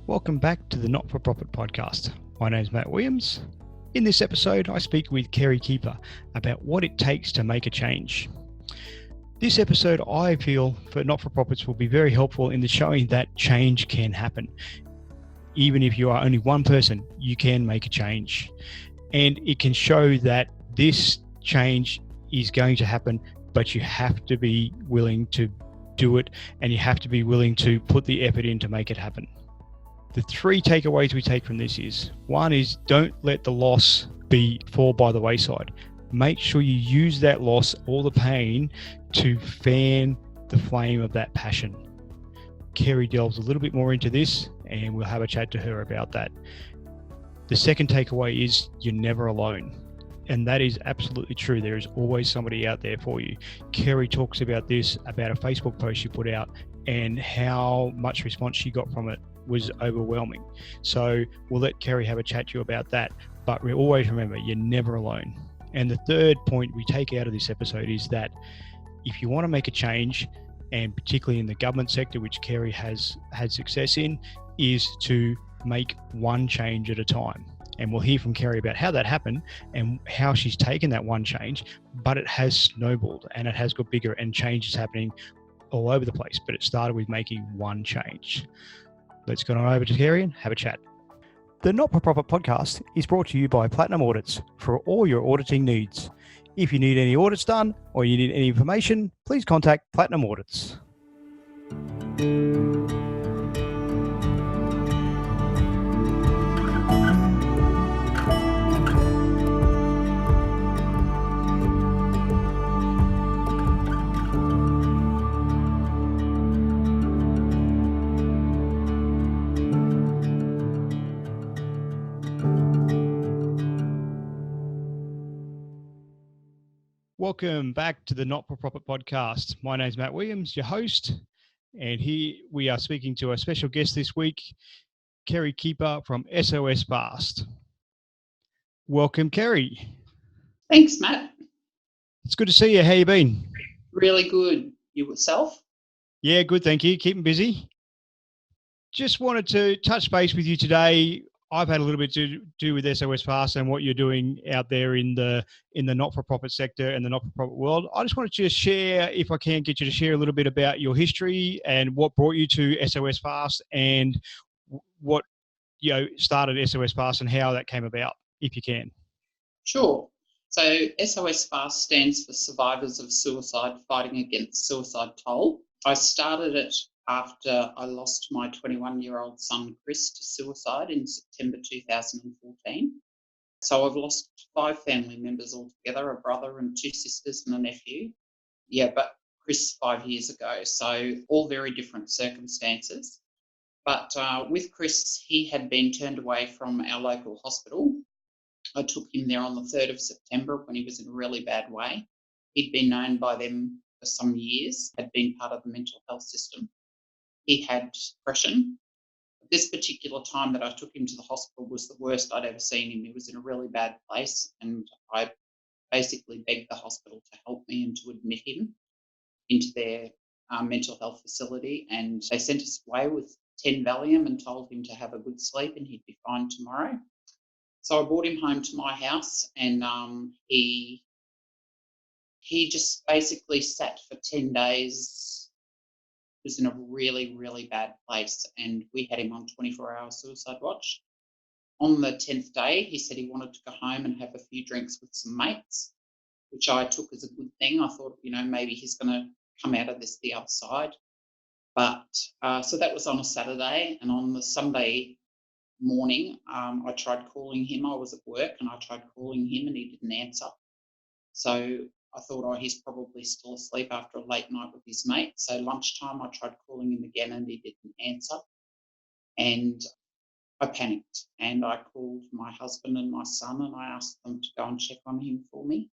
Welcome back to the Not-for-Profit Podcast. My name is Matt Williams. In this episode, I speak with Kerrie Keepa about what it takes to make a change. This episode, I feel, for not-for-profits will be very helpful in the showing that change can happen. Even if you are only one person, you can make a change. And it can show that this change is going to happen, but you have to be willing to do it, and you have to be willing to put the effort in to make it happen. The three takeaways we take from this is, one is don't let the loss fall by the wayside. Make sure you use that loss or the pain to fan the flame of that passion. Kerrie delves a little bit more into this and we'll have a chat to her about that. The second takeaway is you're never alone. And that is absolutely true. There is always somebody out there for you. Kerrie talks about this, about a Facebook post she put out and how much response she got from it was overwhelming. So we'll let Kerrie have a chat to you about that. But we always remember, you're never alone. And the third point we take out of this episode is that if you want to make a change, and particularly in the government sector, which Kerrie has had success in, is to make one change at a time. And we'll hear from Kerrie about how that happened and how she's taken that one change, but it has snowballed and it has got bigger and change is happening all over the place. But it started with making one change. Let's go on over to Kerrie and have a chat. The Not-for-Profit Podcast is brought to you by Platinum Audits for all your auditing needs. If you need any audits done or you need any information, please contact Platinum Audits. Welcome back to the Not-for-Profit Podcast. My name is Matt Williams, your host, and here we are speaking to a special guest this week, Kerrie Keepa from SOS F.A.S.T. Welcome, Kerrie. Thanks, Matt. It's good to see you. How you been? Really good. You yourself? Yeah, good, thank you. Keeping busy. Just wanted to touch base with you today. I've had a little bit to do with SOS F.A.S.T and what you're doing out there in the not-for-profit sector and the not-for-profit world. I just wanted to share, if I can get you to share a little bit about your history and what brought you to SOS F.A.S.T and what started SOS F.A.S.T and how that came about, if you can. Sure. So SOS F.A.S.T stands for Survivors of Suicide Fighting Against Suicide Toll. I started it after I lost my 21-year-old son, Chris, to suicide in September 2014. So I've lost 5 family members altogether, a brother and 2 sisters and a nephew. Yeah, but Chris 5 years ago, so all very different circumstances. But with Chris, he had been turned away from our local hospital. I took him there on the 3rd of September when he was in a really bad way. He'd been known by them for some years, had been part of the mental health system. He had depression. This particular time that I took him to the hospital was the worst I'd ever seen him. He was in a really bad place, and I basically begged the hospital to help me and to admit him into their mental health facility. And they sent us away with 10 Valium and told him to have a good sleep and he'd be fine tomorrow. So I brought him home to my house, and he just basically sat for 10 days. Was in a really, really bad place, and we had him on 24-hour suicide watch. On the 10th day, he said he wanted to go home and have a few drinks with some mates, which I took as a good thing. I thought, maybe he's going to come out of this the other side. But so that was on a Saturday, and on the Sunday morning, I tried calling him. I was at work, and I tried calling him, and he didn't answer. So I thought, he's probably still asleep after a late night with his mate. So lunchtime, I tried calling him again and he didn't answer. And I panicked and I called my husband and my son and I asked them to go and check on him for me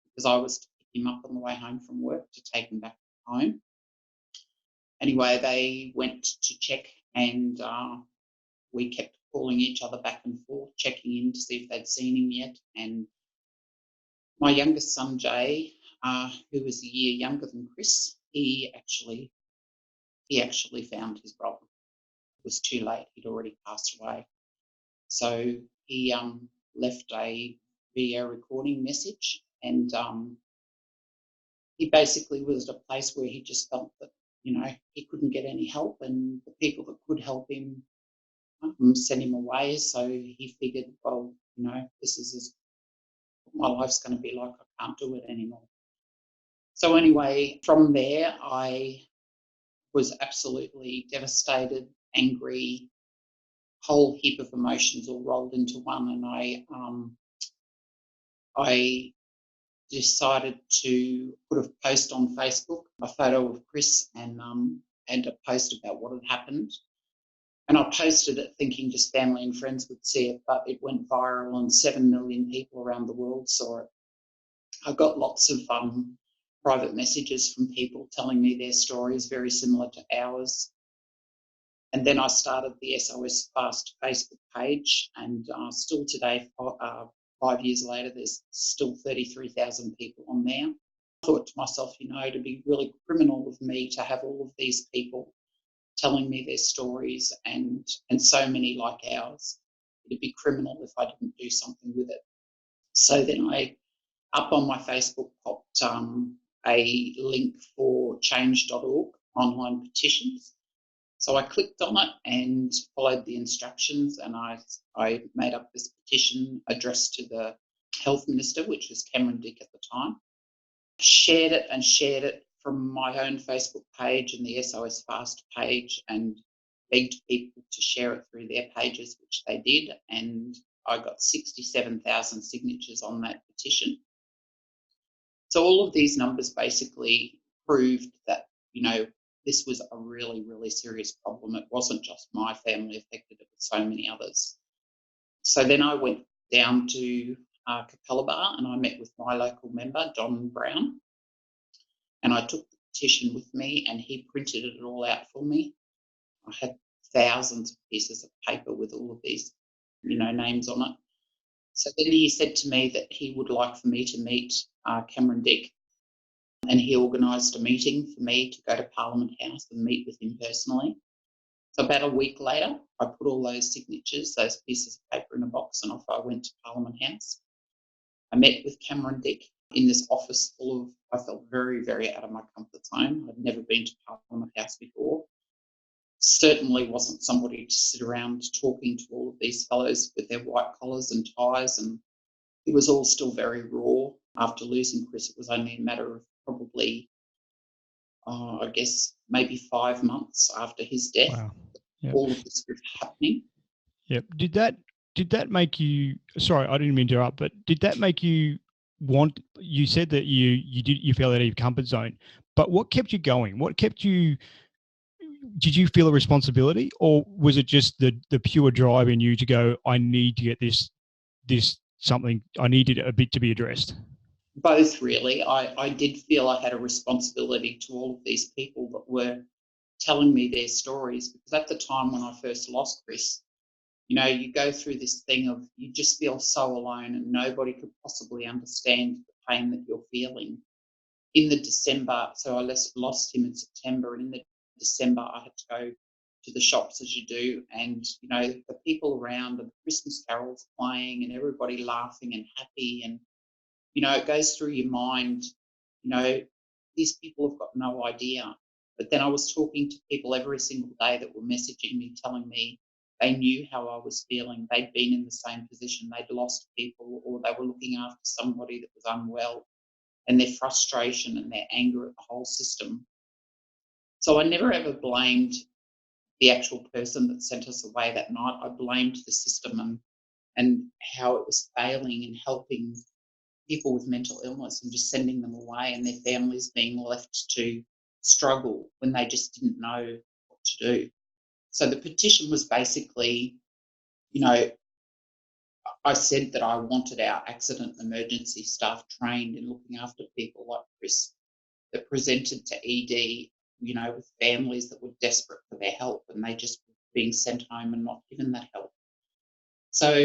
because I was to pick him up on the way home from work to take him back home. Anyway, they went to check and we kept calling each other back and forth, checking in to see if they'd seen him yet. And my youngest son, Jay, who was a year younger than Chris, he actually found his brother. was too late. He'd already passed away. So he left a video recording message, and he basically was at a place where he just felt that, he couldn't get any help, and the people that could help him sent him away. So he figured, well, this is what my life's going to be like. I can't do it anymore. So anyway, from there, I was absolutely devastated, angry, whole heap of emotions all rolled into one, and I decided to put a post on Facebook, a photo of Chris, and a post about what had happened. And I posted it thinking just family and friends would see it, but it went viral and 7 million people around the world saw it. I got lots of private messages from people telling me their stories very similar to ours. And then I started the SOS F.A.S.T Facebook page, and still today, 5 years later, there's still 33,000 people on there. I thought to myself, it'd be really criminal of me to have all of these people telling me their stories and so many like ours. It'd be criminal if I didn't do something with it. So then up on my Facebook popped a link for change.org, online petitions. So I clicked on it and followed the instructions, and I made up this petition addressed to the Health Minister, which was Cameron Dick at the time. Shared it from my own Facebook page and the SOS F.A.S.T page, and begged people to share it through their pages, which they did, and I got 67,000 signatures on that petition. So all of these numbers basically proved that, this was a really, really serious problem. It wasn't just my family affected, it was so many others. So then I went down to Capella and I met with my local member, Don Brown, and I took the petition with me and he printed it all out for me. I had thousands of pieces of paper with all of these, names on it. So then he said to me that he would like for me to meet Cameron Dick, and he organised a meeting for me to go to Parliament House and meet with him personally. So about a week later, I put all those signatures, those pieces of paper in a box, and off I went to Parliament House. I met with Cameron Dick in this office I felt very, very out of my comfort zone. I'd never been to Parliament House before. Certainly wasn't somebody to sit around talking to all of these fellows with their white collars and ties, and it was all still very raw. After losing Chris, it was only a matter of probably, I guess, maybe 5 months after his death. Wow. Yep. All of this was happening. Yep. Did that make you? Sorry, I didn't mean to interrupt, but did that make you want? You said that you fell out of your comfort zone, but what kept you going? What kept you? Did you feel a responsibility, or was it just the pure drive in you to go? I need to get this something. I needed a bit to be addressed. Both, really. I did feel I had a responsibility to all of these people that were telling me their stories, because at the time when I first lost Chris, you go through this thing of you just feel so alone and nobody could possibly understand the pain that you're feeling. In the December, so I lost him in September, and in the December I had to go to the shops as you do, and the people around and the Christmas carols playing and everybody laughing and happy, and it goes through your mind, these people have got no idea. But then I was talking to people every single day that were messaging me, telling me they knew how I was feeling. They'd been in the same position. They'd lost people, or they were looking after somebody that was unwell, and their frustration and their anger at the whole system. So I never ever blamed the actual person that sent us away that night. I blamed the system and how it was failing in helping people with mental illness and just sending them away, and their families being left to struggle when they just didn't know what to do. So the petition was basically, I said that I wanted our accident and emergency staff trained in looking after people like Chris, that presented to ED, with families that were desperate for their help and they just were being sent home and not given that help. So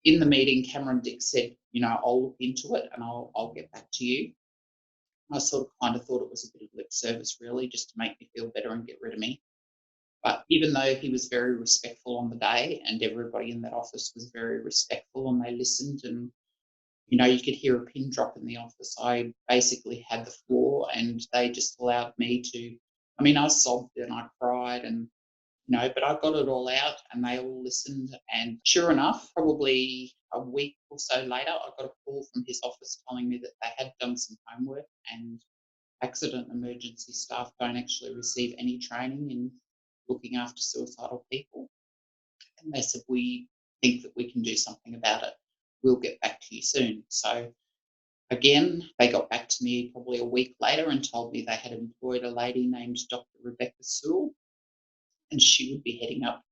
in the meeting, Cameron Dick said, I'll look into it and I'll get back to you. I sort of kind of thought it was a bit of lip service, really, just to make me feel better and get rid of me. But even though he was very respectful on the day and everybody in that office was very respectful and they listened and, you could hear a pin drop in the office, I basically had the floor and they just allowed me to, I sobbed and I cried and, but I got it all out and they all listened. And sure enough, probably a week or so later, I got a call from his office telling me that they had done some homework and accident emergency staff don't actually receive any training in looking after suicidal people. And they said, we think that we can do something about it. We'll get back to you soon. So again, they got back to me probably a week later and told me they had employed a lady named Dr. Rebecca Sewell, and she would be heading up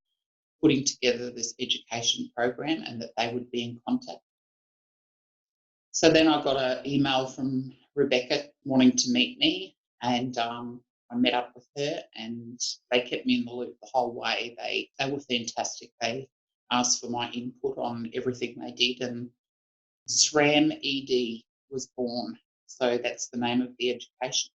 putting together this education program and that they would be in contact. So then I got an email from Rebecca wanting to meet me, and I met up with her and they kept me in the loop the whole way. They were fantastic. They asked for my input on everything they did, and SRAM ED was born. So that's the name of the education.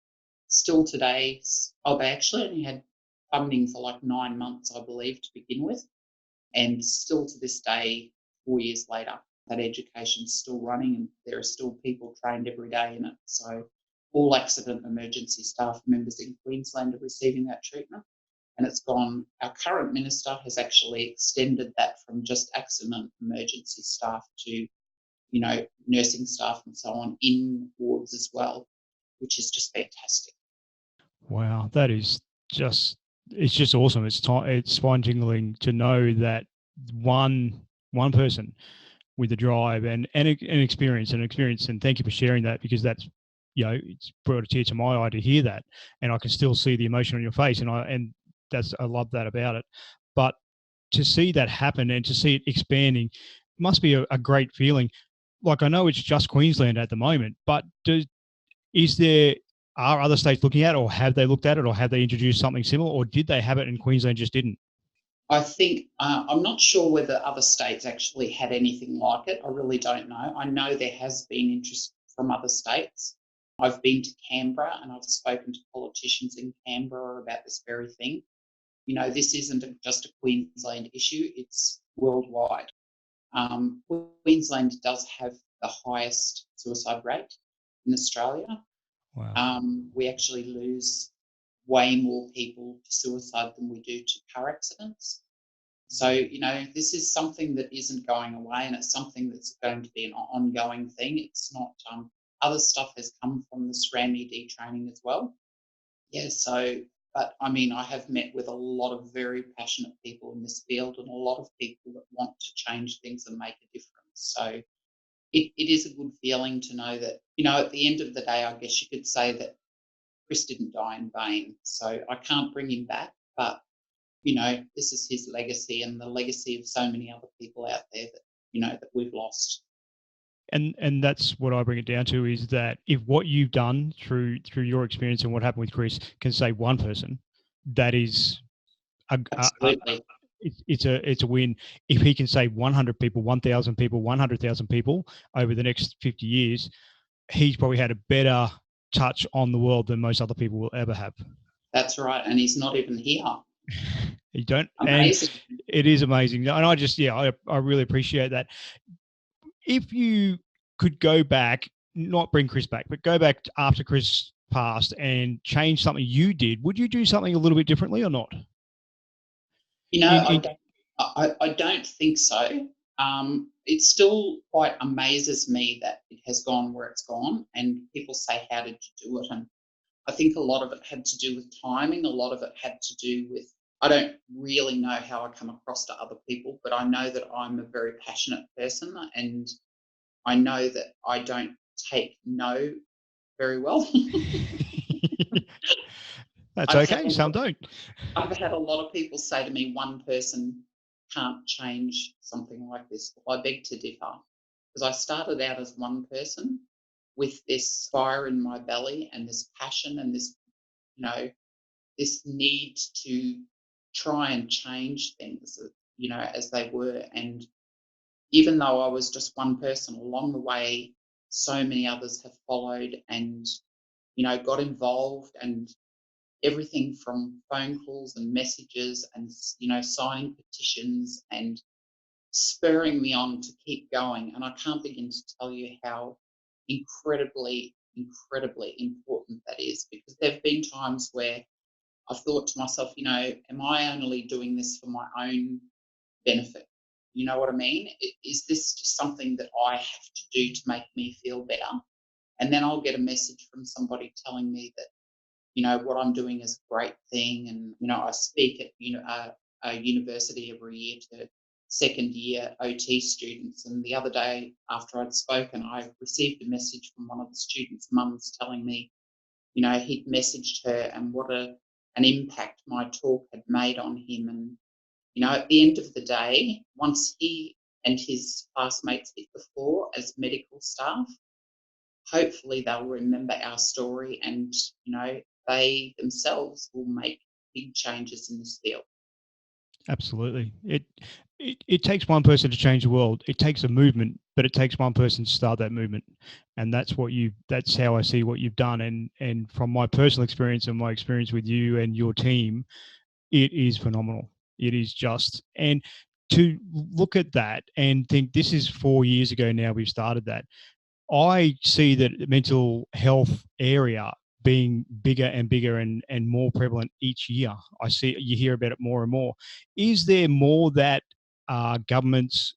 Still today, they actually only had funding for like 9 months, I believe, to begin with. And still to this day, 4 years later, that education's still running and there are still people trained every day in it. So all accident emergency staff members in Queensland are receiving that treatment. And it's gone, our current minister has actually extended that from just accident emergency staff to, nursing staff and so on in wards as well, which is just fantastic. Wow, that is it's just awesome. It's spine-tingling to know that one person with the drive and an experience, and thank you for sharing that, because that's, it's brought a tear to my eye to hear that, and I can still see the emotion on your face, and I love that about it. But to see that happen and to see it expanding must be a great feeling. Like, I know it's just Queensland at the moment, but are other states looking at it, or have they looked at it, or have they introduced something similar, or did they have it and Queensland just didn't? I think, I'm not sure whether other states actually had anything like it. I really don't know. I know there has been interest from other states. I've been to Canberra and I've spoken to politicians in Canberra about this very thing. This isn't just a Queensland issue, it's worldwide. Queensland does have the highest suicide rate in Australia. Wow. We actually lose way more people to suicide than we do to car accidents. So, this is something that isn't going away and it's something that's going to be an ongoing thing. It's not, other stuff has come from the SRAM ED training as well. Yeah, so, but I have met with a lot of very passionate people in this field and a lot of people that want to change things and make a difference. So it is a good feeling to know that, at the end of the day, I guess you could say that Chris didn't die in vain. So I can't bring him back, but this is his legacy and the legacy of so many other people out there that, that we've lost. And that's what I bring it down to, is that if what you've done through your experience and what happened with Chris can save one person, that is Absolutely. It's a win. If he can save 100 people, 1,000 people, 100,000 people over the next 50 years, he's probably had a better touch on the world than most other people will ever have. That's right. And he's not even here. You don't. Amazing. And it is amazing. And I really appreciate that. If you could go back, not bring Chris back, but go back after Chris passed and change something you did, would you do something a little bit differently or not? I don't think so. It still quite amazes me that it has gone where it's gone, and people say, how did you do it? And I think a lot of it had to do with timing. A lot of it had to do with, I don't really know how I come across to other people, but I know that I'm a very passionate person, and I know that I don't take no very well. That's okay. Some don't. I've had a lot of people say to me, one person can't change something like this. Well, I beg to differ, because I started out as one person with this fire in my belly and this passion and this, this need to try and change things, as they were. And even though I was just one person along the way, so many others have followed and, got involved. And everything from phone calls and messages and, signing petitions and spurring me on to keep going. And I can't begin to tell you how incredibly, incredibly important that is, because there have been times where I've thought to myself, am I only doing this for my own benefit? You know what I mean? Is this just something that I have to do to make me feel better? And then I'll get a message from somebody telling me that, what I'm doing is a great thing. And, I speak at a university every year to second year OT students. And the other day after I'd spoken, I received a message from one of the students' mums telling me, he'd messaged her and what an impact my talk had made on him. And, at the end of the day, once he and his classmates hit the floor as medical staff, hopefully they'll remember our story and, they themselves will make big changes in this field. Absolutely. It takes one person to change the world. It takes a movement, but it takes one person to start that movement. And that's how I see what you've done. And from my personal experience and my experience with you and your team, it is phenomenal. It is just, and to look at that and think this is 4 years ago now we've started that. I see that the mental health area being bigger and bigger and more prevalent each year. You hear about it more and more. Is there more that governments,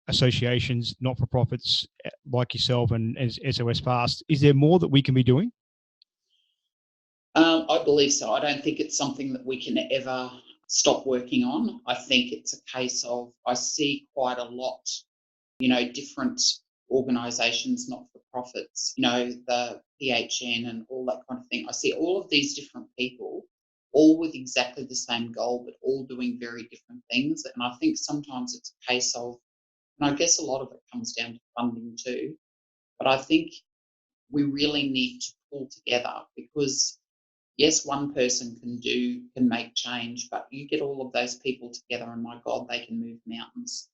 associations, not-for-profits like yourself and as SOS Fast, is there more that we can be doing? I believe so. I don't think it's something that we can ever stop working on. I think it's a case of, I see quite a lot, different organisations, not-for-profits, the PHN and all that kind of thing. I see all of these different people, all with exactly the same goal, but all doing very different things. And I think sometimes it's a case of, and I guess a lot of it comes down to funding too, but I think we really need to pull together, because yes, one person can make change, but you get all of those people together and my God, they can move mountains.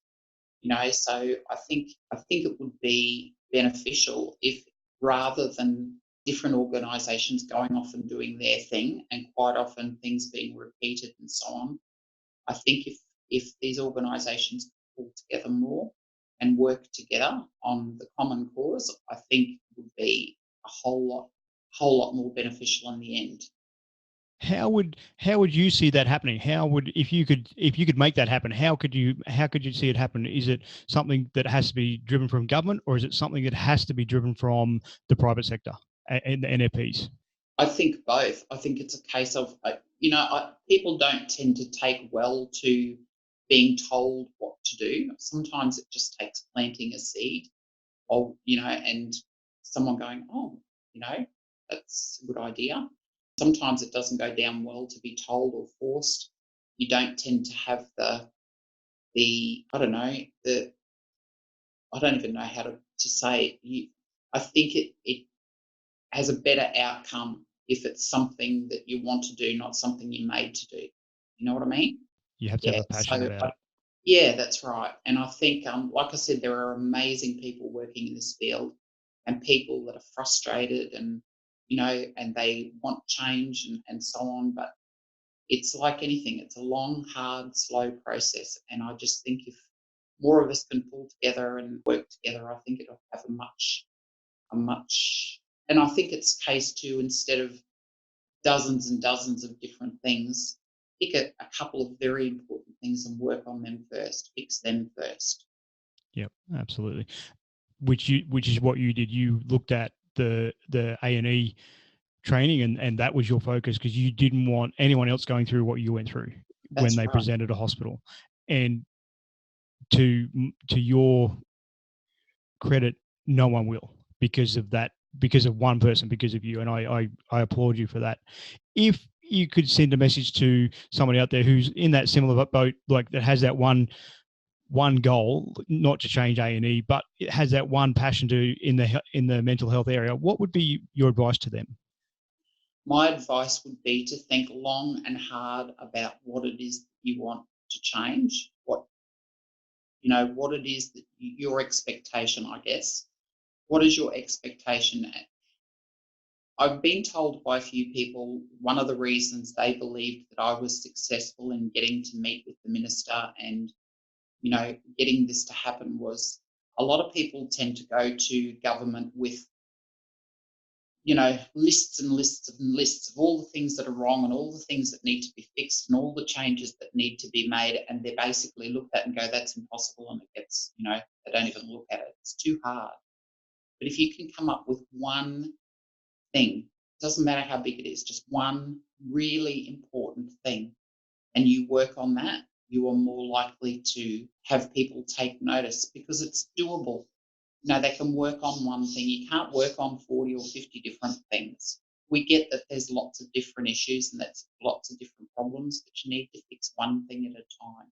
So I think it would be beneficial if, rather than different organisations going off and doing their thing, and quite often things being repeated and so on, I think if these organisations pull together more and work together on the common cause, I think it would be a whole lot more beneficial in the end. How would you see that happening? If you could make that happen, how could you see it happen? Is it something that has to be driven from government, or is it something that has to be driven from the private sector and the NFPs? I think both. I think it's a case of, people don't tend to take well to being told what to do. Sometimes it just takes planting a seed of, and someone going, oh, that's a good idea. Sometimes it doesn't go down well to be told or forced. You don't tend to have I don't even know how to say it. I think it has a better outcome if it's something that you want to do, not something you're made to do. You know what I mean? You have to have Yeah. a passion about it. Yeah, that's right. And I think, like I said, there are amazing people working in this field, and people that are frustrated and, and they want change and so on. But it's like anything, it's a long, hard, slow process. And I just think if more of us can pull together and work together, I think it'll have and I think it's case too, instead of dozens and dozens of different things, pick a couple of very important things and work on them first, fix them first. Yep, absolutely. Which is what you did. You looked at the A&E training, and that was your focus, because you didn't want anyone else going through what you went through when they presented a hospital. And to your credit, no one will, because of that, because of one person, because of you. And I applaud you for that. If you could send a message to somebody out there who's in that similar boat, like that has that one goal, not to change A&E, but it has that one passion in the mental health area, what would be your advice to them? My advice would be to think long and hard about what it is you want to change, what it is that your expectation, I guess. What is your expectation? I've been told by a few people one of the reasons they believed that I was successful in getting to meet with the minister and, getting this to happen was a lot of people tend to go to government with, lists and lists and lists of all the things that are wrong and all the things that need to be fixed and all the changes that need to be made. And they're basically looked at and go, that's impossible. And it gets, they don't even look at it. It's too hard. But if you can come up with one thing, doesn't matter how big it is, just one really important thing, and you work on that, you are more likely to have people take notice because it's doable. They can work on one thing. You can't work on 40 or 50 different things. We get that there's lots of different issues and that's lots of different problems, but you need to fix one thing at a time.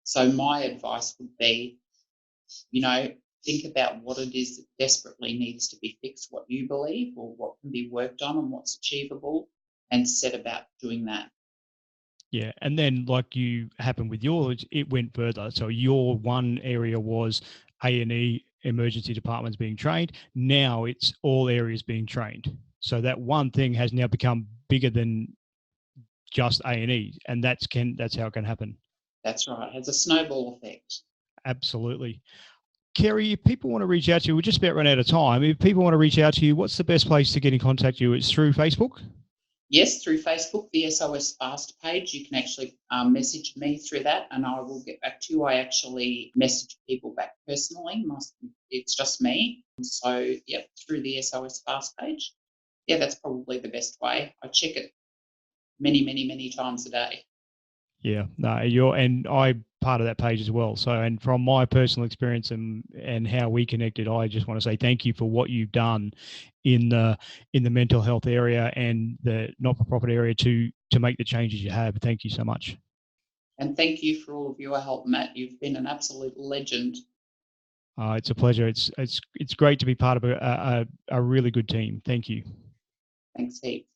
So my advice would be, think about what it is that desperately needs to be fixed, what you believe or what can be worked on and what's achievable, and set about doing that. Yeah, and then like you happened with yours, it went further. So your one area was A&E emergency departments being trained. Now it's all areas being trained. So that one thing has now become bigger than just A&E, and that's how it can happen. That's right. It has a snowball effect. Absolutely. Kerrie, if people want to reach out to you, we're just about run out of time. If people want to reach out to you, what's the best place to get in contact with you? It's through Facebook? Yes, through Facebook, the SOS F.A.S.T page. You can actually message me through that and I will get back to you. I actually message people back personally. It's just me. So, through the SOS F.A.S.T page. Yeah, that's probably the best way. I check it many, many, many times a day. Yeah, no, and I part of that page as well. So, and from my personal experience and how we connected, I just want to say thank you for what you've done in the mental health area and the not-for-profit area to make the changes you have. Thank you so much. And thank you for all of your help, Matt. You've been an absolute legend. It's a pleasure. It's great to be part of a really good team. Thank you. Thanks heaps.